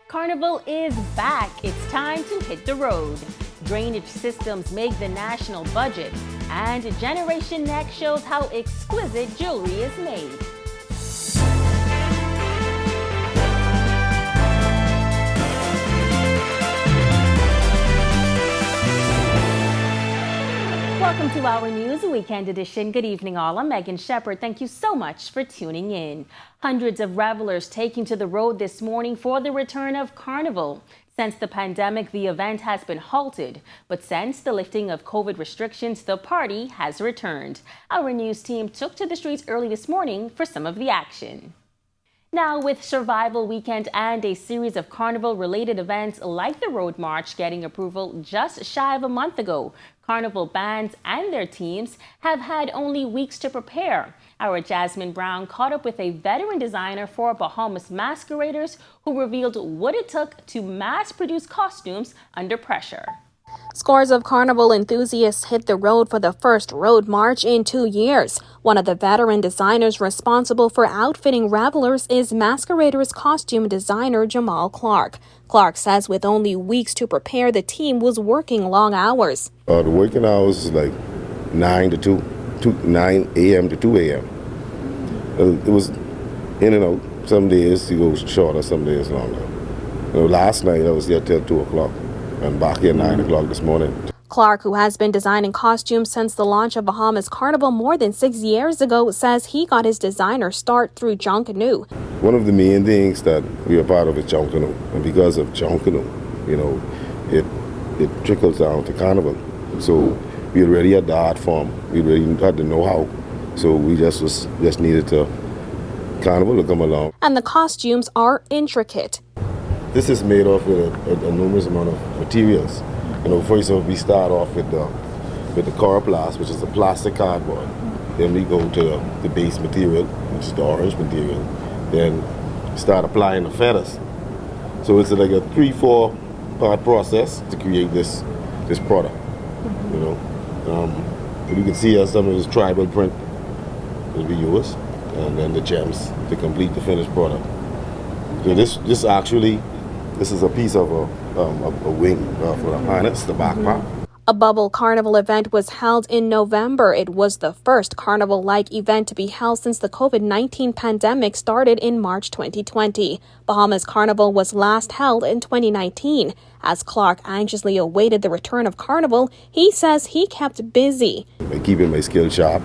Carnival is back. It's time to hit the road. Drainage systems make the national budget, and Generation Next shows how exquisite jewelry is made. Welcome to our News Weekend Edition. Good evening, all. I'm Megan Shepard. Thank you so much for tuning in. Hundreds of revelers taking to the road this morning for the return of Carnival. Since the pandemic, the event has been halted, but since the lifting of COVID restrictions, the party has returned. Our news team took to the streets early this morning for some of the action. Now, with Survival Weekend and a series of Carnival-related events like the Road March getting approval just shy of a month ago, Carnival bands and their teams have had only weeks to prepare. Our Jasmine Brown caught up with a veteran designer for Bahamas masqueraders who revealed what it took to mass-produce costumes under pressure. Scores of Carnival enthusiasts hit the road for the first Road March in 2 years. One of the veteran designers responsible for outfitting revelers is masqueraders costume designer Jamal Clark. Clark says with only weeks to prepare, the team was working long hours. The working hours is like 9 a.m. to 2 a.m. It was in and out. Some days it goes shorter, some days longer. Last night I was there till 2 o'clock. And back here at 9 o'clock this morning. Clark, who has been designing costumes since the launch of Bahamas Carnival more than 6 years ago, says he got his designer start through Junkanoo. One of the main things that we are part of is Junkanoo. And because of Junkanoo, it trickles down to Carnival. So we already had the art form. We already had the know-how. So we just needed to Carnival to come along. And the costumes are intricate. This is made off with a numerous amount of materials. First off, we start off with the coroplast, which is the plastic cardboard. Then we go to the base material, which is the orange material. Then start applying the feathers. So it's like a 3-4 part process to create this product. You can see some of this tribal print will be yours, and then the gems to complete the finished product. So this is a piece of a wing for the harness, the backpack. A bubble carnival event was held in November. It was the first carnival-like event to be held since the COVID-19 pandemic started in March 2020. Bahamas Carnival was last held in 2019. As Clark anxiously awaited the return of Carnival, he says he kept busy. Keeping my skill sharp,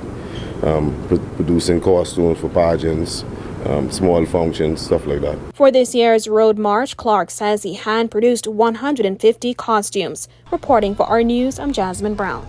producing costumes for pageants, small functions, stuff like that. For this year's Road March, Clark says he hand-produced 150 costumes. Reporting for our news, I'm Jasmine Brown.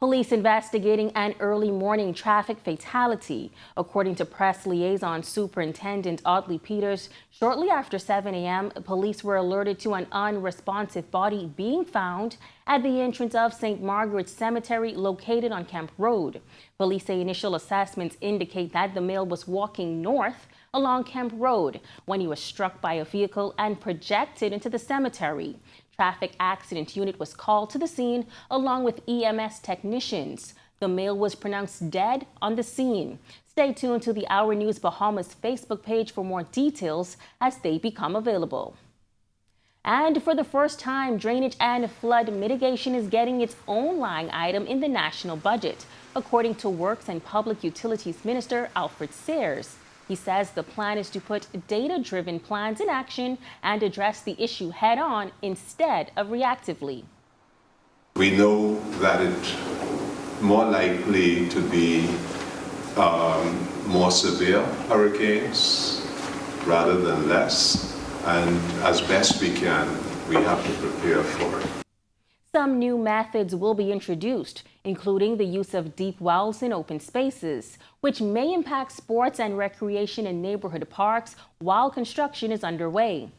Police investigating an early morning traffic fatality. According to Press Liaison Superintendent Audley Peters, shortly after 7 a.m., police were alerted to an unresponsive body being found at the entrance of St. Margaret's Cemetery located on Kemp Road. Police say initial assessments indicate that the male was walking north along Kemp Road when he was struck by a vehicle and projected into the cemetery. Traffic accident unit was called to the scene along with EMS technicians. The male was pronounced dead on the scene. Stay tuned to the Our News Bahamas Facebook page for more details as they become available. And for the first time, drainage and flood mitigation is getting its own line item in the national budget, according to Works and Public Utilities Minister Alfred Sayers. He says the plan is to put data-driven plans in action and address the issue head-on instead of reactively. We know that it's more likely to be more severe hurricanes rather than less, and as best we can, we have to prepare for it. Some new methods will be introduced, including the use of deep wells in open spaces, which may impact sports and recreation in neighborhood parks while construction is underway.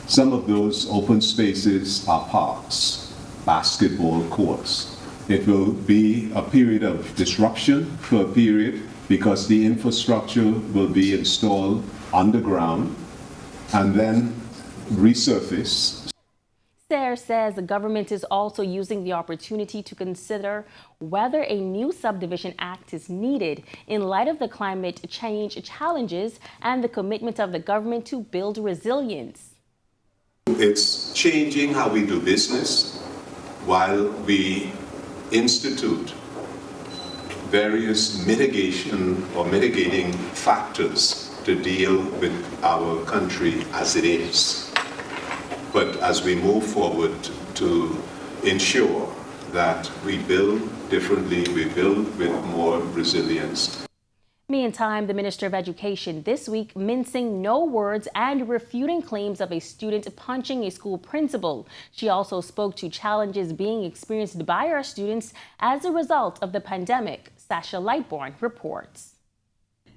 Some of those open spaces are parks, basketball courts. It will be a period of disruption for a period because the infrastructure will be installed underground and then resurfaced. Sarah says the government is also using the opportunity to consider whether a new subdivision act is needed in light of the climate change challenges and the commitment of the government to build resilience. It's changing how we do business while we institute various mitigation or mitigating factors to deal with our country as it is. But as we move forward to ensure that we build differently, we build with more resilience. Meantime, the Minister of Education this week mincing no words and refuting claims of a student punching a school principal. She also spoke to challenges being experienced by our students as a result of the pandemic. Sasha Lightbourne reports.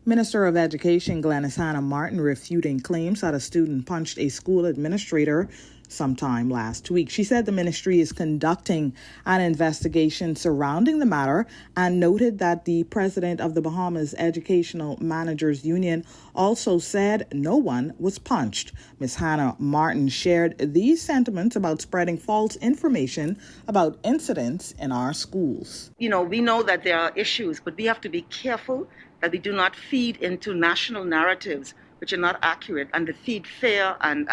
Minister of Education Glenys Hannah Martin refuting claims that a student punched a school administrator sometime last week. She said the ministry is conducting an investigation surrounding the matter and noted that the president of the Bahamas Educational Managers Union also said no one was punched. Ms. Hannah Martin shared these sentiments about spreading false information about incidents in our schools. We know that there are issues, but we have to be careful that we do not feed into national narratives which are not accurate and to feed fear and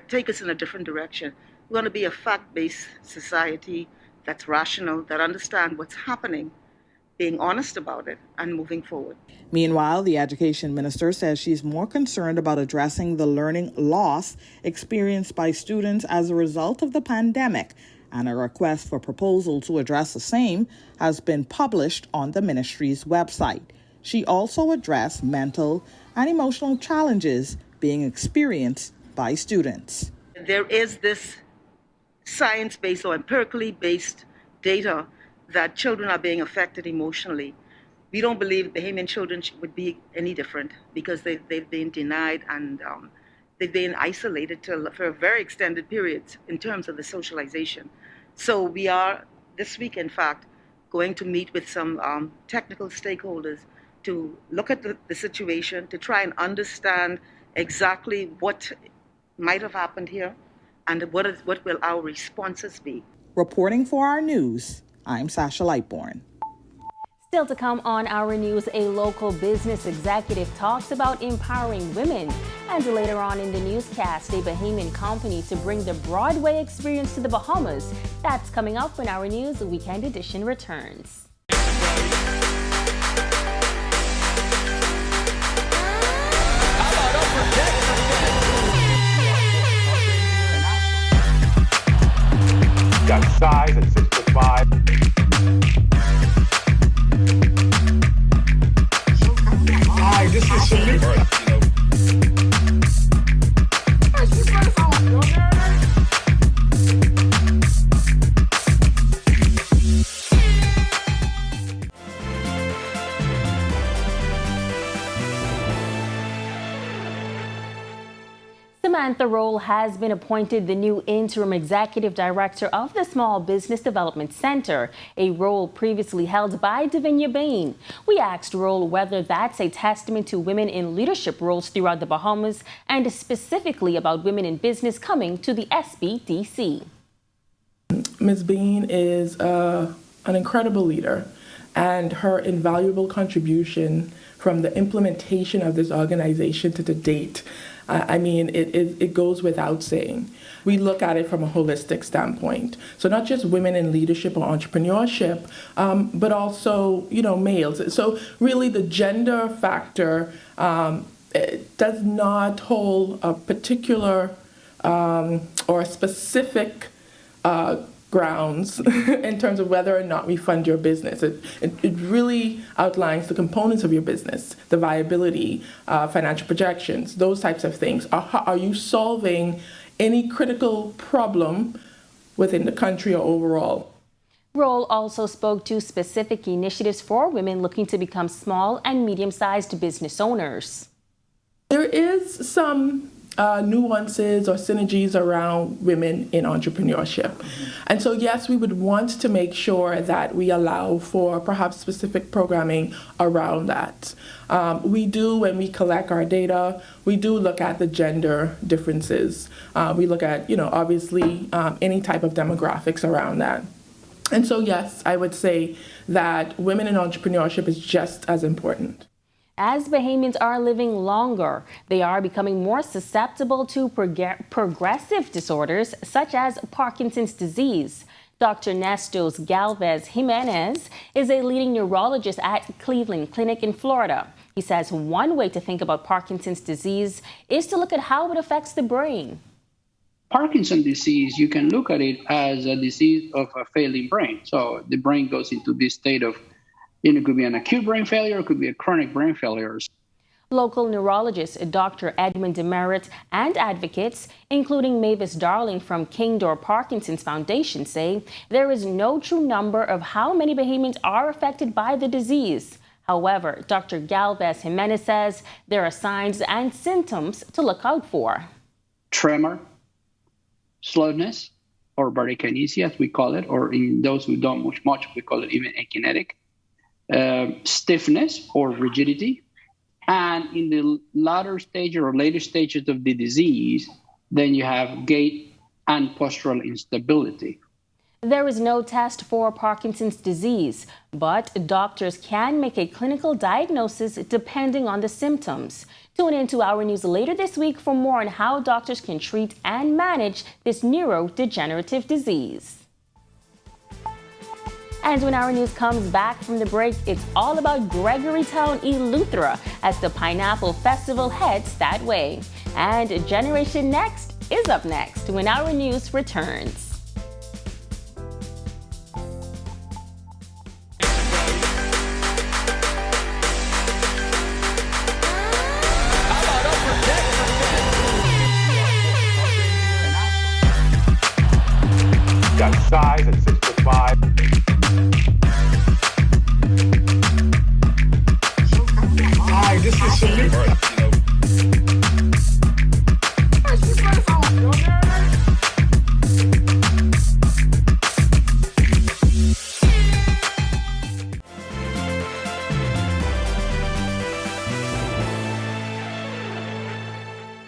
take us in a different direction. We want to be a fact-based society that's rational, that understands what's happening, being honest about it, and moving forward. Meanwhile, the education minister says she's more concerned about addressing the learning loss experienced by students as a result of the pandemic, and a request for proposal to address the same has been published on the ministry's website. She also addressed mental and emotional challenges being experienced by students. There is this science-based or empirically based data that children are being affected emotionally. We don't believe Bahamian children would be any different because they've been denied and they've been isolated for very extended periods in terms of the socialization. So we are, this week in fact, going to meet with some technical stakeholders to look at the situation, to try and understand exactly what might have happened here and what will our responses be. Reporting for our news, I'm Sasha Lightbourne. Still to come on our news, a local business executive talks about empowering women. And later on in the newscast, a Bahamian company to bring the Broadway experience to the Bahamas. That's coming up when our news weekend edition returns. Got size at 6'5". Hi, this is Shamika. Samantha Roll has been appointed the new interim executive director of the Small Business Development Center, a role previously held by Davinia Bain. We asked Roll whether that's a testament to women in leadership roles throughout the Bahamas and specifically about women in business coming to the SBDC. Ms. Bain is an incredible leader, and her invaluable contribution from the implementation of this organization to the date, it goes without saying. We look at it from a holistic standpoint. So not just women in leadership or entrepreneurship, but also, males. So really the gender factor does not hold a particular or a specific grounds in terms of whether or not we fund your business. It really outlines the components of your business, the viability, financial projections, those types of things. Are you solving any critical problem within the country or overall? Roll also spoke to specific initiatives for women looking to become small and medium-sized business owners. There is some nuances or synergies around women in entrepreneurship. And so, yes, we would want to make sure that we allow for perhaps specific programming around that. We do, when we collect our data, we do look at the gender differences. We look at, obviously any type of demographics around that. And so, yes, I would say that women in entrepreneurship is just as important. As Bahamians are living longer, they are becoming more susceptible to progressive disorders such as Parkinson's disease. Dr. Nestos Galvez Jimenez is a leading neurologist at Cleveland Clinic in Florida. He says one way to think about Parkinson's disease is to look at how it affects the brain. Parkinson's disease, you can look at it as a disease of a failing brain. So the brain goes into this state of, it could be an acute brain failure, it could be a chronic brain failure. Local neurologist Dr. Edmund Demerit and advocates, including Mavis Darling from King Door Parkinson's Foundation, say there is no true number of how many Bahamians are affected by the disease. However, Dr. Galvez Jimenez says there are signs and symptoms to look out for. Tremor, slowness, or bradykinesia, as we call it, or in those who don't much, we call it even akinetic. Stiffness or rigidity, and in the latter stage or later stages of the disease, then you have gait and postural instability. There is no test for Parkinson's disease, but doctors can make a clinical diagnosis depending on the symptoms. Tune in to our news later this week for more on how doctors can treat and manage this neurodegenerative disease. And when our news comes back from the break, it's all about Gregorytown, Eleuthera, as the Pineapple Festival heads that way. And Generation Next is up next when our news returns. Got size at 6'5". Hi, this is Shamika.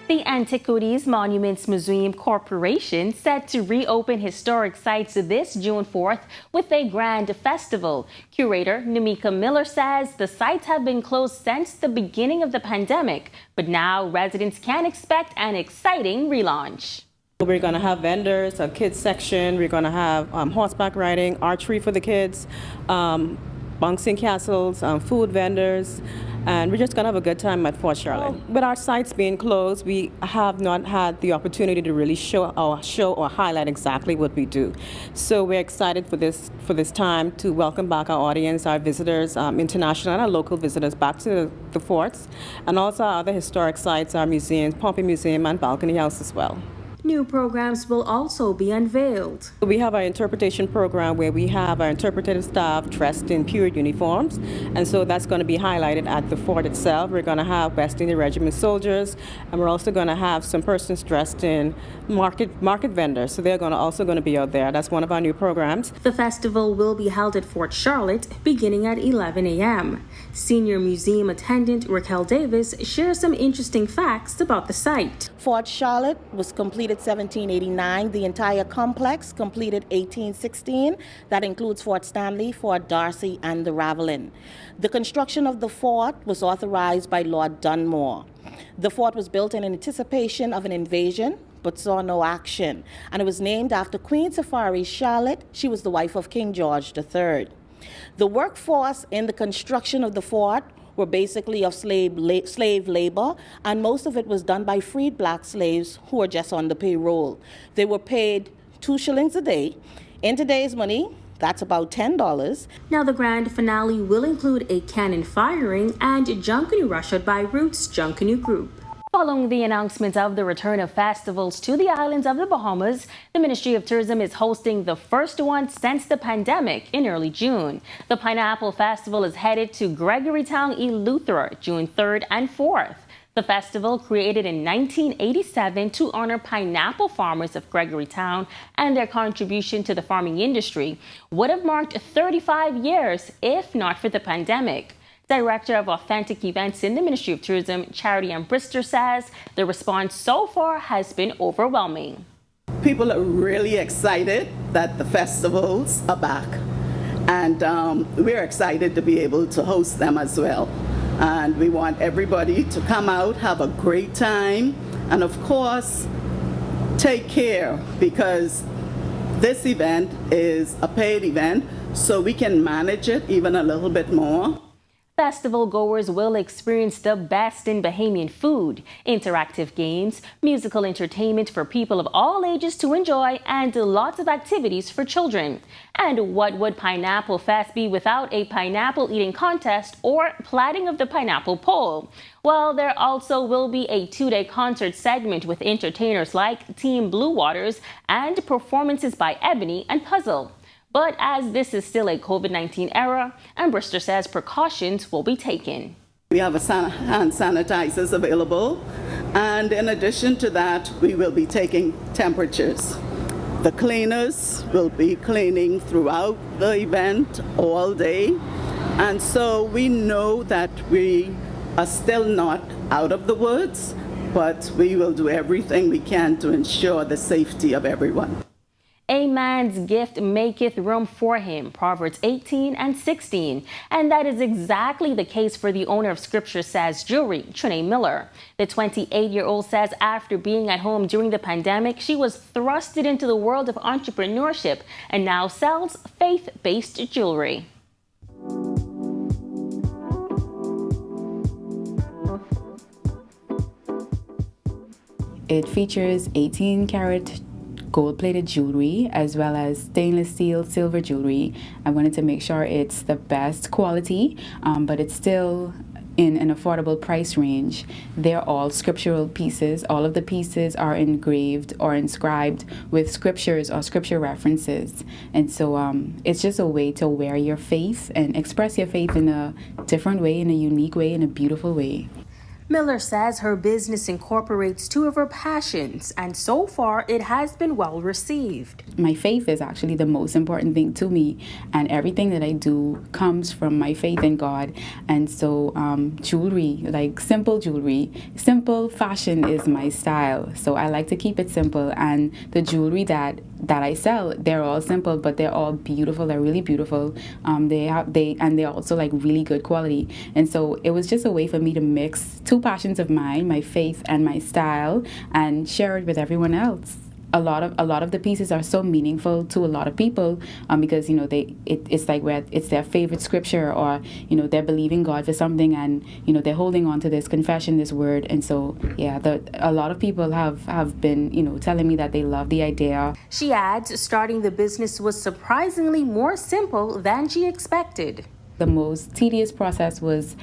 The Antiquities Monuments Museum Corporation set to reopen historic sites this June 4th with a grand festival. Curator Namika Miller says the sites have been closed since the beginning of the pandemic, but now residents can expect an exciting relaunch. We're going to have vendors, a kids section, we're going to have horseback riding, archery for the kids, bouncing castles, food vendors, and we're just going to have a good time at Fort Charlotte. With our sites being closed, we have not had the opportunity to really show or highlight exactly what we do. So we're excited for this time to welcome back our audience, our visitors, international and our local visitors back to the forts, and also our other historic sites, our museums, Pompey Museum and Balcony House as well. New programs will also be unveiled. We have our interpretation program where we have our interpretive staff dressed in period uniforms, and so that's going to be highlighted at the fort itself. We're going to have West Indian Regiment soldiers, and we're also going to have some persons dressed in market vendors, so they're also going to be out there. That's one of our new programs. The festival will be held at Fort Charlotte beginning at 11 a.m. Senior museum attendant Raquel Davis shares some interesting facts about the site. Fort Charlotte was completed 1789. The entire complex completed 1816. That includes Fort Stanley, Fort Darcy, and the Ravelin. The construction of the fort was authorized by Lord Dunmore. The fort was built in anticipation of an invasion, but saw no action, and it was named after Queen Safari Charlotte. She was the wife of King George III. The workforce in the construction of the fort were basically of slave labor, and most of it was done by freed black slaves who were just on the payroll. They were paid 2 shillings a day. In today's money, that's about $10. Now the grand finale will include a cannon firing and Junkanoo Rush Out by Roots Junkanoo Group. Following the announcement of the return of festivals to the islands of the Bahamas, the Ministry of Tourism is hosting the first one since the pandemic in early June. The Pineapple Festival is headed to Gregorytown, Eleuthera, June 3rd and 4th. The festival, created in 1987 to honor pineapple farmers of Gregorytown and their contribution to the farming industry, would have marked 35 years if not for the pandemic. Director of Authentic Events in the Ministry of Tourism, Charity M. Brister, says the response so far has been overwhelming. People are really excited that the festivals are back, and we're excited to be able to host them as well. And we want everybody to come out, have a great time, and of course, take care, because this event is a paid event, so we can manage it even a little bit more. Festival goers will experience the best in Bahamian food, interactive games, musical entertainment for people of all ages to enjoy, and lots of activities for children. And what would Pineapple Fest be without a pineapple eating contest or plaiting of the pineapple pole? Well, there also will be a 2-day concert segment with entertainers like Team Blue Waters and performances by Ebony and Puzzle. But as this is still a COVID-19 era, Brister says precautions will be taken. We have hand sanitizers available, and in addition to that, we will be taking temperatures. The cleaners will be cleaning throughout the event all day, and so we know that we are still not out of the woods, but we will do everything we can to ensure the safety of everyone. A man's gift maketh room for him, Proverbs 18 and 16. And that is exactly the case for the owner of Scripture Says Jewelry, Trinae Miller. The 28-year-old says after being at home during the pandemic, she was thrusted into the world of entrepreneurship and now sells faith-based jewelry. It features 18-karat gold-plated jewelry as well as stainless steel silver jewelry. I wanted to make sure it's the best quality, but it's still in an affordable price range. They're all scriptural pieces. All of the pieces are engraved or inscribed with scriptures or scripture references. And so it's just a way to wear your faith and express your faith in a different way, in a unique way, in a beautiful way. Miller says her business incorporates two of her passions, and so far it has been well received. My faith is actually the most important thing to me, and everything that I do comes from my faith in God. And so jewelry, like simple jewelry, simple fashion is my style. So I like to keep it simple, and the jewelry that I sell, they're all simple, but they're all beautiful. They're really beautiful. They're also like really good quality. And so it was just a way for me to mix two passions of mine, my faith and my style, and share it with everyone else. A lot of the pieces are so meaningful to a lot of people because it's like where it's their favorite scripture, or they're believing God for something, and they're holding on to this confession, this word. And so a lot of people have been telling me that they love the idea. She adds starting the business was surprisingly more simple than she expected. The most tedious process was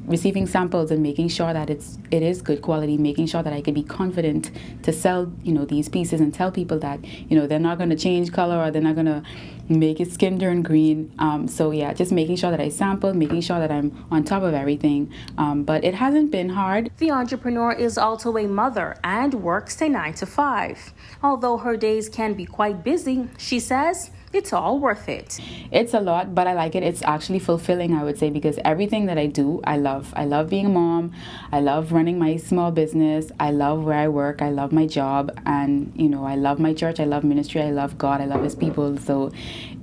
receiving samples and making sure that it is good quality, making sure that I could be confident to sell these pieces and tell people that they're not going to change color, or they're not going to make it skin turn green. Just making sure that I sample, making sure that I'm on top of everything. But it hasn't been hard. The entrepreneur is also a mother and works a 9 to 5. Although her days can be quite busy, she says it's all worth it. It's a lot, but I like it. It's actually fulfilling, I would say, because everything that I do, I love. I love being a mom. I love running my small business. I love where I work. I love my job. And, I love my church. I love ministry. I love God. I love His people. So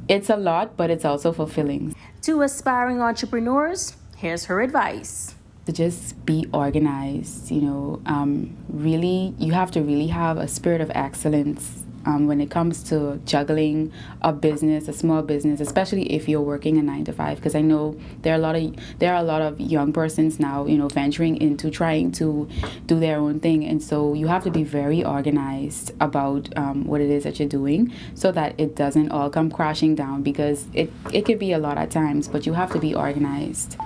it's a lot, but it's also fulfilling. To aspiring entrepreneurs, here's her advice. To just be organized, really, you have to really have a spirit of excellence when it comes to juggling a business, a small business, especially if you're working a 9 to 5, because I know there are a lot of young persons now, venturing into trying to do their own thing, and so you have to be very organized about what it is that you're doing, so that it doesn't all come crashing down, because it could be a lot at times, but you have to be organized.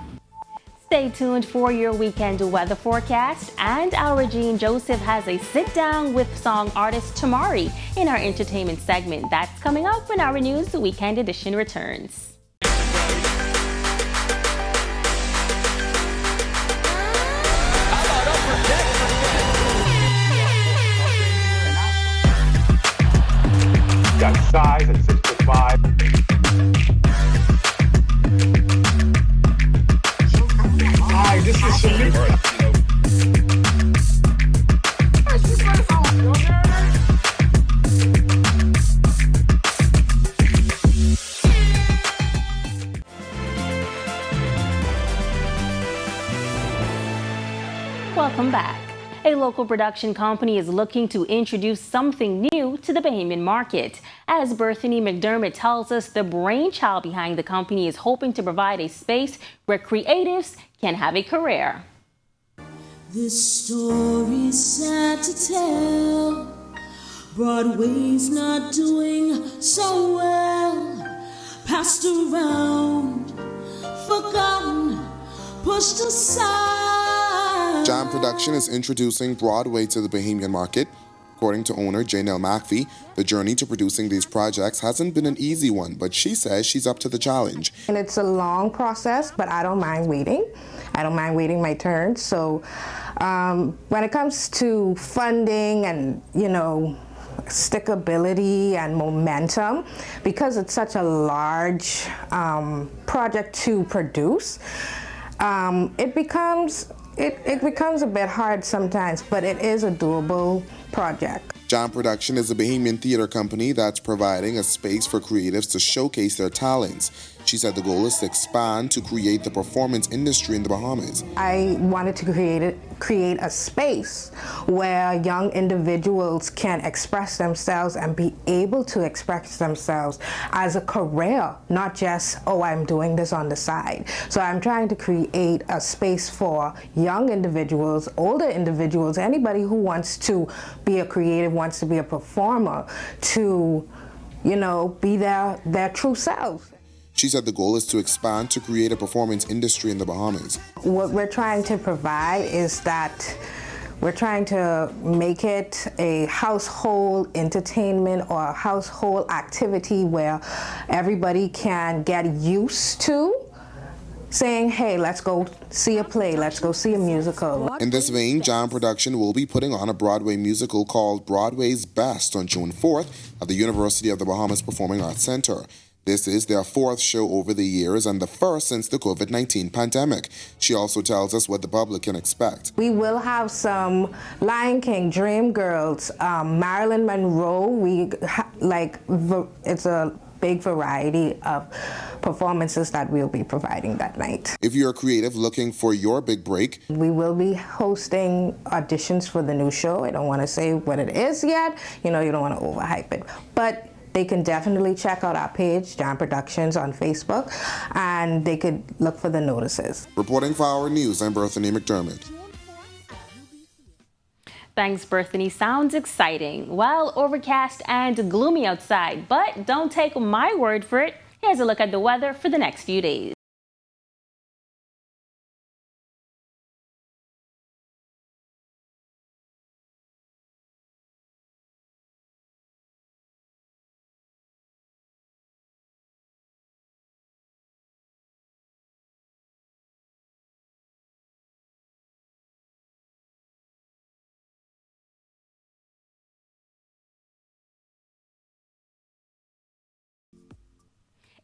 Stay tuned for your weekend weather forecast, and our Jean Joseph has a sit-down with song artist Tamari in our entertainment segment. That's coming up when our News Weekend Edition returns. I thought size at 6'5". Hi, this is Samir. Welcome back. A local production company is looking to introduce something new to the Bahamian market. As Berthany McDermott tells us, the brainchild behind the company is hoping to provide a space where creatives can have a career. This story's sad to tell. Broadway's not doing so well. Passed around, forgotten, pushed aside. Jam Production is introducing Broadway to the Bahamian market. According to owner Janelle McPhee, the journey to producing these projects hasn't been an easy one, but she says she's up to the challenge. And it's a long process, but I don't mind waiting. I don't mind waiting my turn. So when it comes to funding and, stickability and momentum, because it's such a large project to produce, it becomes a bit hard sometimes, but it is a doable project. Jam Production is a Bahamian theater company that's providing a space for creatives to showcase their talents. She said the goal is to expand to create the performance industry in the Bahamas. I wanted to create a space where young individuals can express themselves and be able to express themselves as a career, not just, oh, I'm doing this on the side. So I'm trying to create a space for young individuals, older individuals, anybody who wants to be a creative, wants to be a performer, to, be their true self. She said the goal is to expand to create a performance industry in the Bahamas. What we're trying to provide is that we're trying to make it a household entertainment or a household activity where everybody can get used to saying, hey, let's go see a play, let's go see a musical. In this vein, Jam Production will be putting on a Broadway musical called Broadway's Best on June 4th at the University of the Bahamas Performing Arts Center. This is their fourth show over the years and the first since the COVID-19 pandemic. She also tells us what the public can expect. We will have some Lion King, Dreamgirls, Marilyn Monroe. It's a big variety of performances that we'll be providing that night. If you're a creative looking for your big break, we will be hosting auditions for the new show. I don't want to say what it is yet. You don't want to overhype it. But they can definitely check out our page, Jam Productions, on Facebook, and they could look for the notices. Reporting for Our News, I'm Berthany McDermott. Thanks, Berthany. Sounds exciting. Well, overcast and gloomy outside, but don't take my word for it. Here's a look at the weather for the next few days.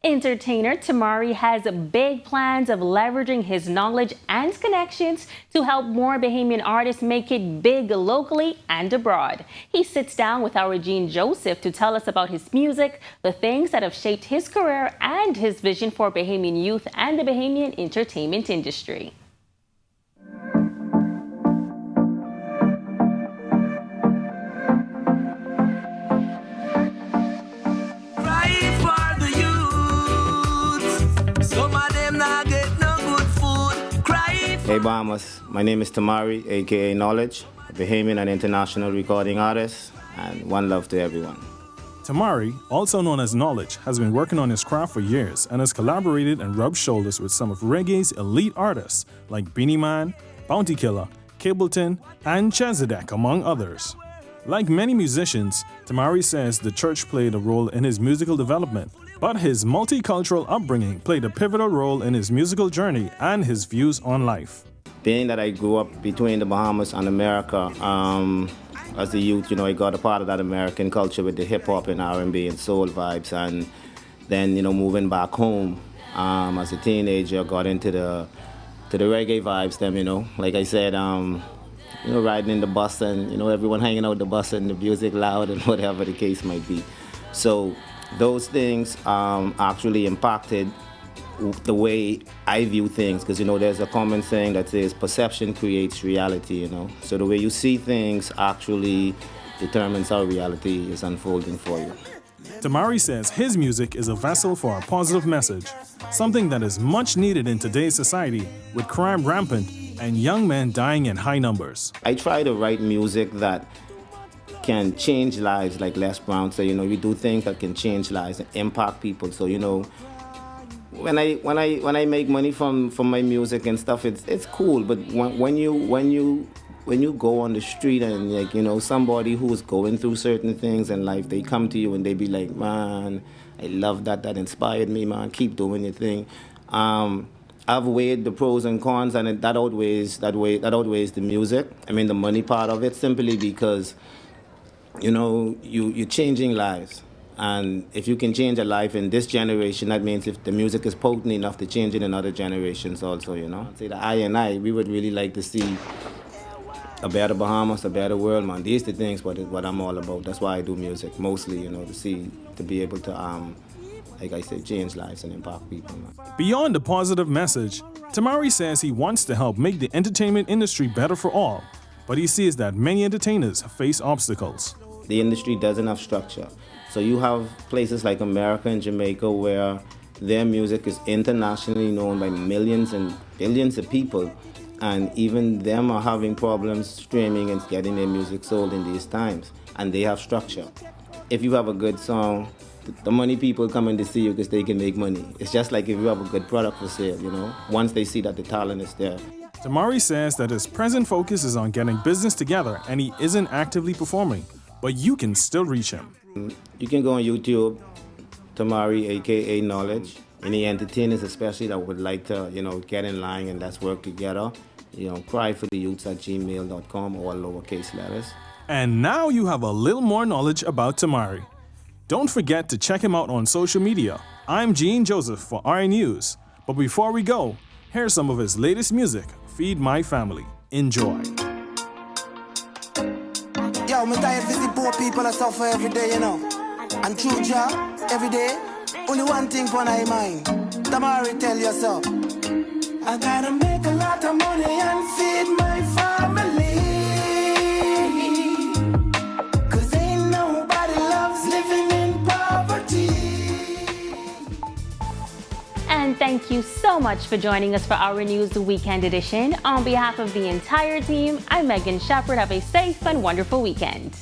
Entertainer Tamari has big plans of leveraging his knowledge and connections to help more Bahamian artists make it big locally and abroad. He sits down with our Gene Joseph to tell us about his music, the things that have shaped his career, and his vision for Bahamian youth and the Bahamian entertainment industry. Hey Bahamas, my name is Tamari, aka Knowledge, a Bahamian and international recording artist, and one love to everyone. Tamari, also known as Knowledge, has been working on his craft for years and has collaborated and rubbed shoulders with some of reggae's elite artists like Beanie Man, Bounty Killer, Cableton, and Chezidek, among others. Like many musicians, Tamari says the church played a role in his musical development, but his multicultural upbringing played a pivotal role in his musical journey and his views on life. Being that I grew up between the Bahamas and America, as a youth, I got a part of that American culture with the hip hop and R&B and soul vibes, and then moving back home as a teenager, got into the reggae vibes. Them, like I said, riding in the bus and everyone hanging out the bus and the music loud and whatever the case might be. So those things actually impacted the way I view things, because there's a common saying that says perception creates reality. So the way you see things actually determines how reality is unfolding for you. Tamari says his music is a vessel for a positive message, something that is much needed in today's society with crime rampant and young men dying in high numbers. I try to write music that can change lives, like Les Brown said. We do things that can change lives and impact people. So when I make money from my music and stuff, it's cool. But when you go on the street and somebody who's going through certain things in life, they come to you and they be like, man, I love that inspired me, man, keep doing your thing. I've weighed the pros and cons, and that outweighs the music. I mean the money part of it, simply because you're changing lives. And if you can change a life in this generation, that means if the music is potent enough to change it in other generations also, I'd say that we would really like to see a better Bahamas, a better world, man. These are the things what I'm all about. That's why I do music, mostly, to be able to, like I said, change lives and impact people, man. Beyond the positive message, Tamari says he wants to help make the entertainment industry better for all, but he sees that many entertainers face obstacles. The industry doesn't have structure. So you have places like America and Jamaica where their music is internationally known by millions and billions of people, and even them are having problems streaming and getting their music sold in these times, and they have structure. If you have a good song, the money people coming to see you because they can make money. It's just like if you have a good product for sale, once they see that the talent is there. Tamari says that his present focus is on getting business together and he isn't actively performing, but you can still reach him. You can go on YouTube, Tamari, aka Knowledge. Any entertainers especially that would like to, get in line and let's work together, cryfortheyouths@gmail.com, or lowercase letters. And now you have a little more knowledge about Tamari. Don't forget to check him out on social media. I'm Gene Joseph for RA News. But before we go, here's some of his latest music, Feed My Family. Enjoy. Yo, me tired to see poor people that suffer every day, And true job, every day, only one thing on my mind. Tamari, tell you so. I gotta make a lot of money and feed my family. 'Cause ain't nobody loves living in poverty. And thank you so much for joining us for our News Weekend Edition. On behalf of the entire team, I'm Megan Shepard. Have a safe and wonderful weekend.